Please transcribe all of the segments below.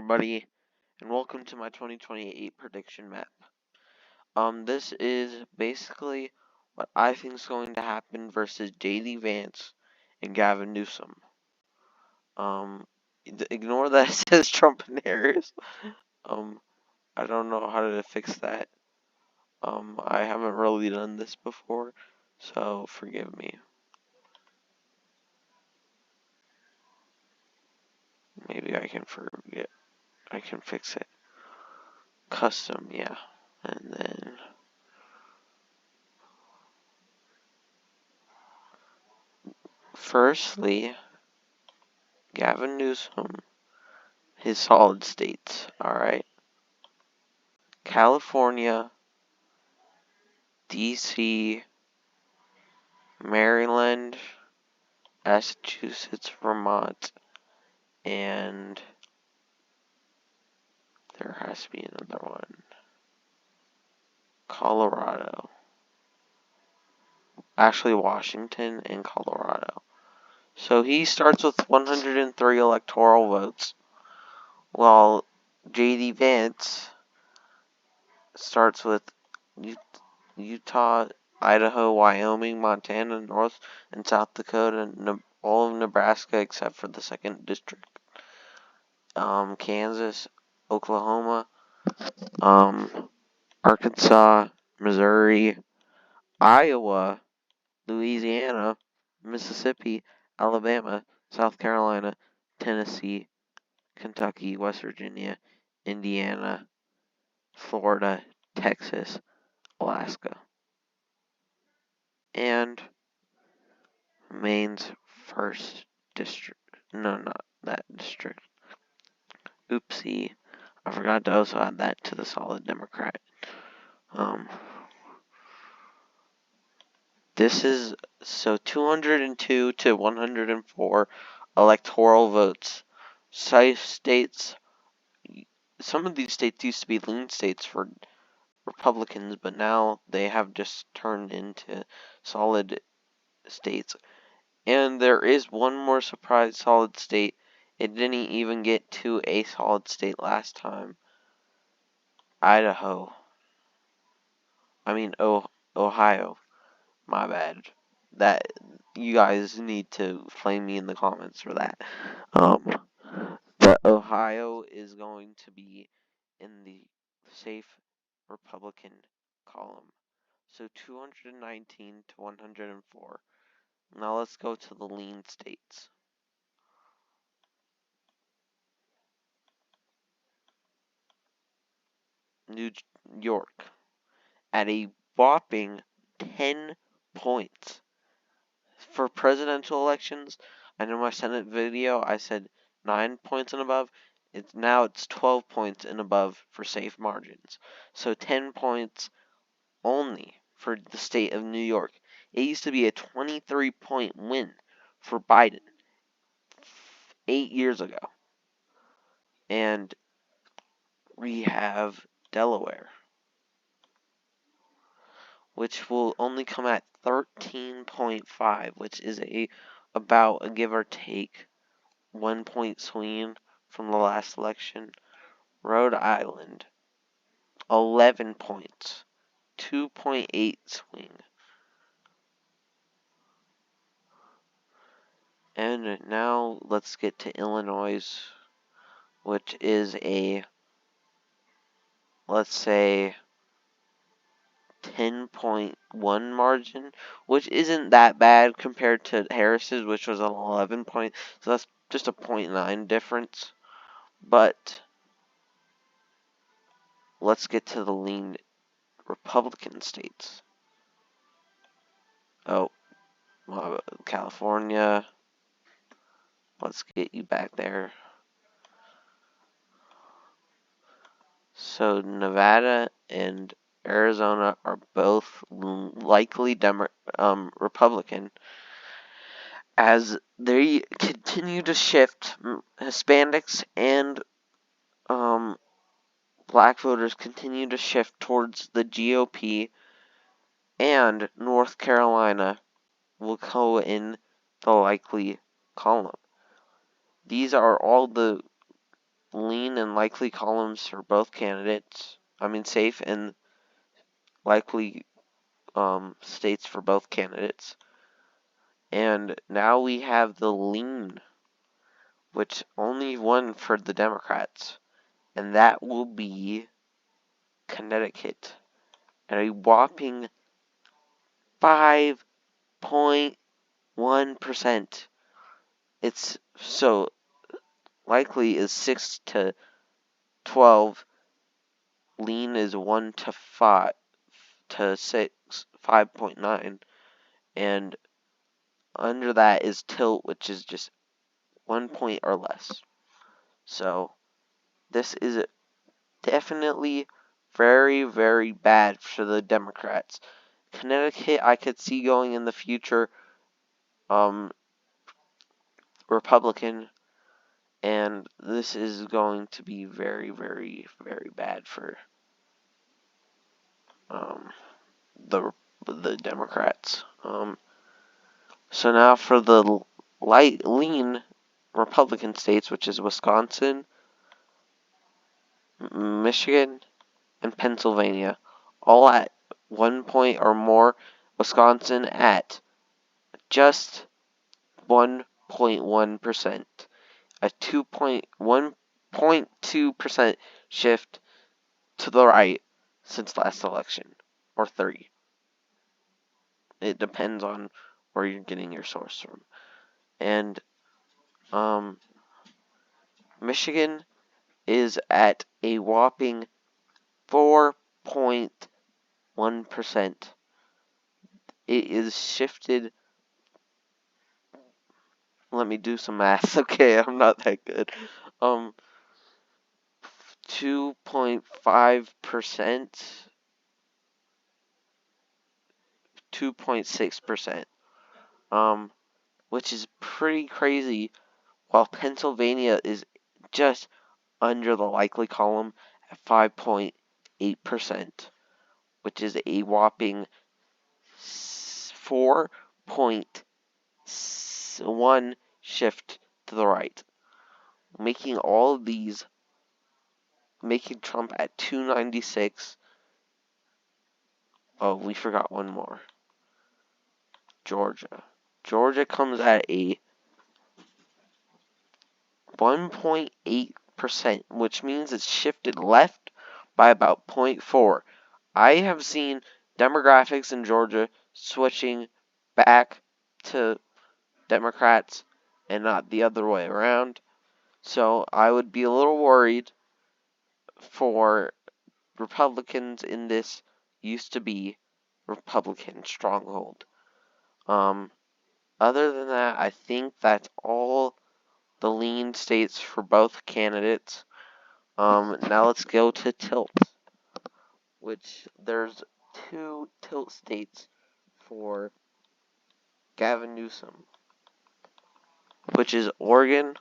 everybody, and welcome to my 2028 prediction map. This is basically what I think is going to happen versus Vance and Gavin Newsom. Ignore that it says Trump and Harris. I don't know how to fix that. I haven't really done this before, so forgive me. Maybe I can forget. I can fix it. Custom, yeah, and then. Firstly, Gavin Newsom, his solid states, alright? California, DC, Maryland, Massachusetts, Vermont, and there has to be another one. Colorado. Actually, Washington and Colorado. So he starts with 103 electoral votes, while J.D. Vance starts with Utah, Idaho, Wyoming, Montana, North and South Dakota, and all of Nebraska except for the 2nd district. Kansas, Oklahoma, Arkansas, Missouri, Iowa, Louisiana, Mississippi, Alabama, South Carolina, Tennessee, Kentucky, West Virginia, Indiana, Florida, Texas, Alaska, and Maine's 1st district. No, not that district. Oopsie. I forgot to also add that to the solid Democrat. This is, so 202 to 104 electoral votes. Some of these states used to be lean states for Republicans, but now they have just turned into solid states. And there is one more surprise solid state. It didn't even get to a solid state last time. Ohio. My bad. That you guys need to flame me in the comments for that. But Ohio is going to be in the safe Republican column. So 219 to 104. Now let's go to the lean states. New York at a whopping 10 points. For presidential elections, I know my Senate video, I said 9 points and above. It's 12 points and above for safe margins. So 10 points only for the state of New York. It used to be a 23-point win for Biden 8 years ago. And we have Delaware, which will only come at 13.5, which is about a give or take 1 point swing from the last election. Rhode Island, 11 points, 2.8 swing. And now let's get to Illinois, which is a, let's say, 10.1 margin, which isn't that bad compared to Harris's, which was an 11 point. So that's just a 0.9 difference. But let's get to the lean Republican states. California. Let's get you back there. So Nevada and Arizona are both likely Republican, as they continue to shift. Hispanics and black voters continue to shift towards the GOP, and North Carolina will go in the likely column. These are all the lean and likely columns for both candidates. Safe and likely states for both candidates. And now we have the lean, which only one for the Democrats, and that will be Connecticut at a whopping 5.1%. It's so likely is 6 to 12. Lean is 1 to 5 to 6, 5.9, and under that is tilt, which is just 1 point or less. So this is definitely very, very bad for the Democrats. Connecticut, I could see going in the future Republican, and this is going to be very, very, very bad for the Democrats. So now for the lean Republican states, which is Wisconsin, Michigan, and Pennsylvania, all at 1 point or more. Wisconsin at just 1.1%, a 1.2% shift to the right since last election, or 3. It depends on where you're getting your source from. And Michigan is at a whopping 4.1%. It is shifted. Let me do some math. Okay, I'm not that good. 2.5%, 2.6%. Which is pretty crazy. While Pennsylvania is just under the likely column at 5.8%, which is a whopping 4.1 shift to the right, making all of these, making Trump at 296. Oh, we forgot one more. Georgia. Georgia comes at a 1.8%, which means it's shifted left by about 0.4. I have seen demographics in Georgia switching back to Democrats and not the other way around. So I would be a little worried for Republicans in this used to be Republican stronghold. Other than that, I think that's all the lean states for both candidates. Now let's go to tilt, which there's 2 tilt states for Gavin Newsom, which is Oregon,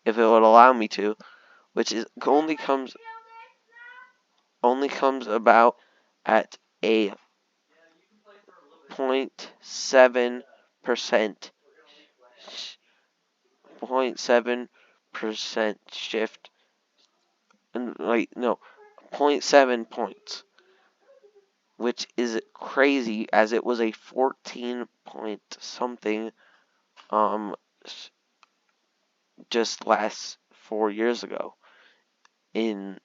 if it would allow me to, which is only comes about at a 0.7% 0.7% shift, and 0.7 points, which is crazy as it was a 14 point something just last 4 years ago in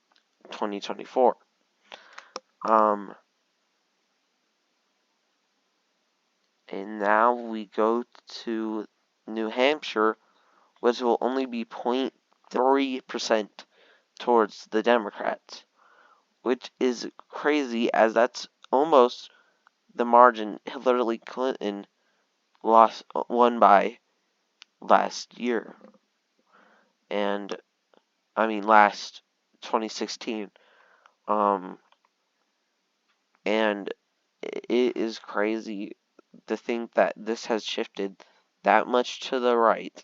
2024. And now we go to New Hampshire, which will only be 0.3% towards the Democrats, which is crazy as that's almost the margin Hillary Clinton won by last year. And last 2016. And it is crazy to think that this has shifted that much to the right,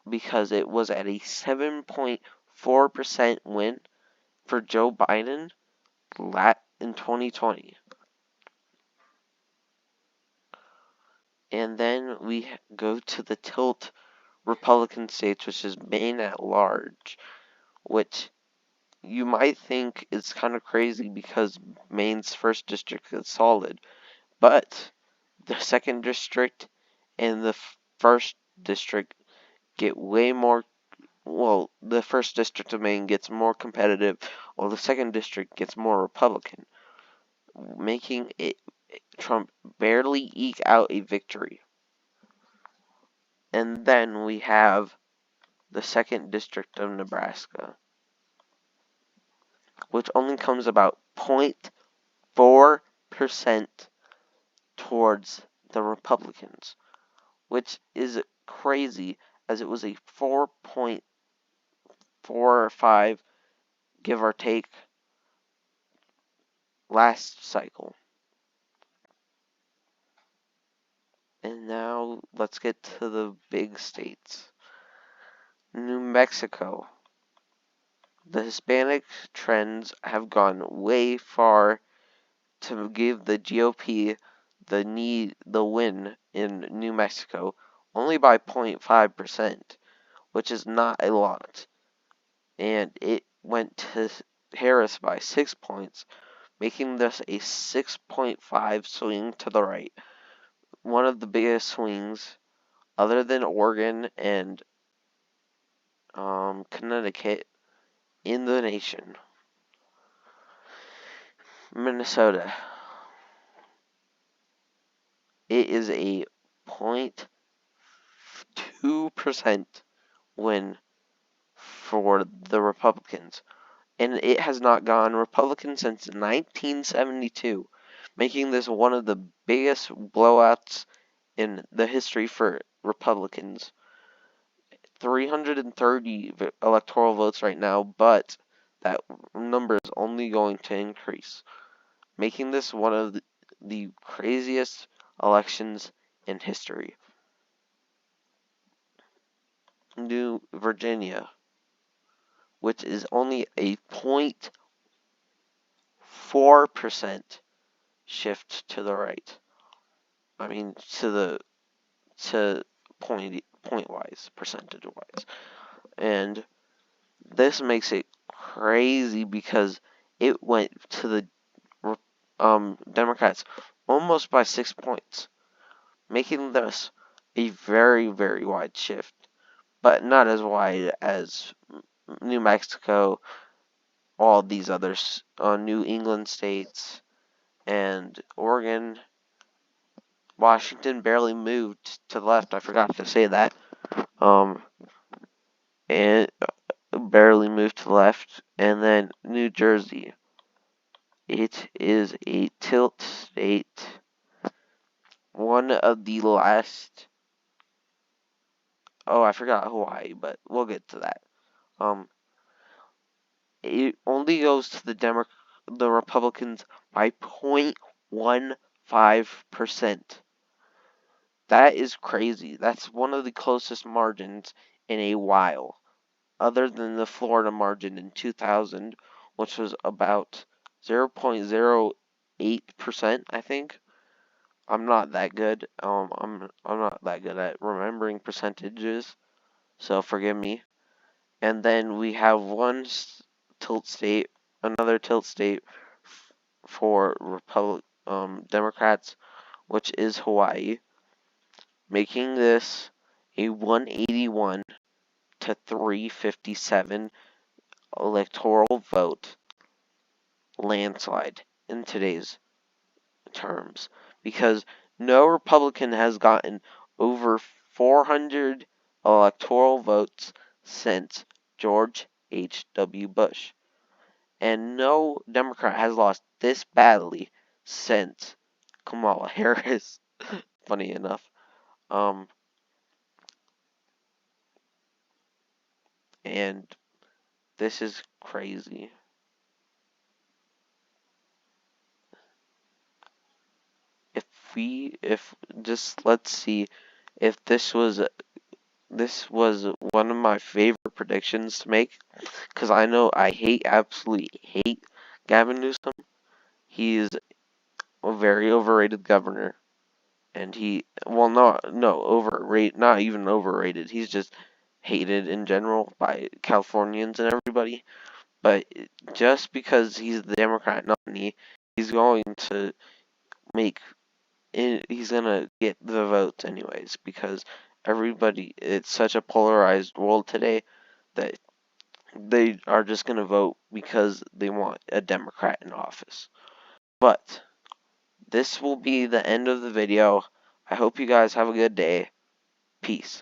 because it was at a 7.4% win for Joe Biden in 2020. And then we go to the tilt Republican states, which is Maine at large, which you might think is kind of crazy because Maine's first district is solid, but the second district and the first district get way more. Well, the first district of Maine gets more competitive, while the second district gets more Republican, making it Trump barely eke out a victory. And then we have the second district of Nebraska, which only comes about 0.4% towards the Republicans, which is crazy as it was a 4.45, give or take, last cycle. And now let's get to the big states. New Mexico. The Hispanic trends have gone way far to give the GOP the win in New Mexico, only by 0.5%, which is not a lot. And it went to Harris by 6 points, making this a 6.5 swing to the right. One of the biggest swings, other than Oregon and Connecticut, in the nation. Minnesota. It is a 0.2% win for the Republicans. And it has not gone Republican since 1972, making this one of the biggest blowouts in the history for Republicans. 330 electoral votes right now, but that number is only going to increase, making this one of the craziest elections in history. New Virginia, which is only a 0.4% shift to the right. I mean, to point wise, percentage wise, and this makes it crazy because it went to the Democrats almost by 6 points, making this a very, very wide shift, but not as wide as New Mexico, all these other New England states, and Oregon. Washington barely moved to the left. I forgot to say that. And barely moved to the left. And then New Jersey. It is a tilt state. One of the last. Oh, I forgot Hawaii, but we'll get to that. It only goes to the Republicans by 0.15%. That is crazy. That's one of the closest margins in a while, other than the Florida margin in 2000, which was about 0.08%, I think. I'm not that good. I'm not that good at remembering percentages, so forgive me. And then we have another tilt state for Democrats, which is Hawaii, making this a 181 to 357 electoral vote landslide in today's terms, because no Republican has gotten over 400 electoral votes since George H.W. Bush, and no Democrat has lost this badly since Kamala Harris. Funny enough. And this is crazy. Let's see if this was one of my favorite predictions to make, because I know I absolutely hate Gavin Newsom. He is a very overrated governor, and not even overrated. He's just hated in general by Californians and everybody. But just because he's the Democrat nominee, he's going to make he's gonna get the votes anyways, because it's such a polarized world today that they are just gonna vote because they want a Democrat in office. But this will be the end of the video. I hope you guys have a good day. Peace.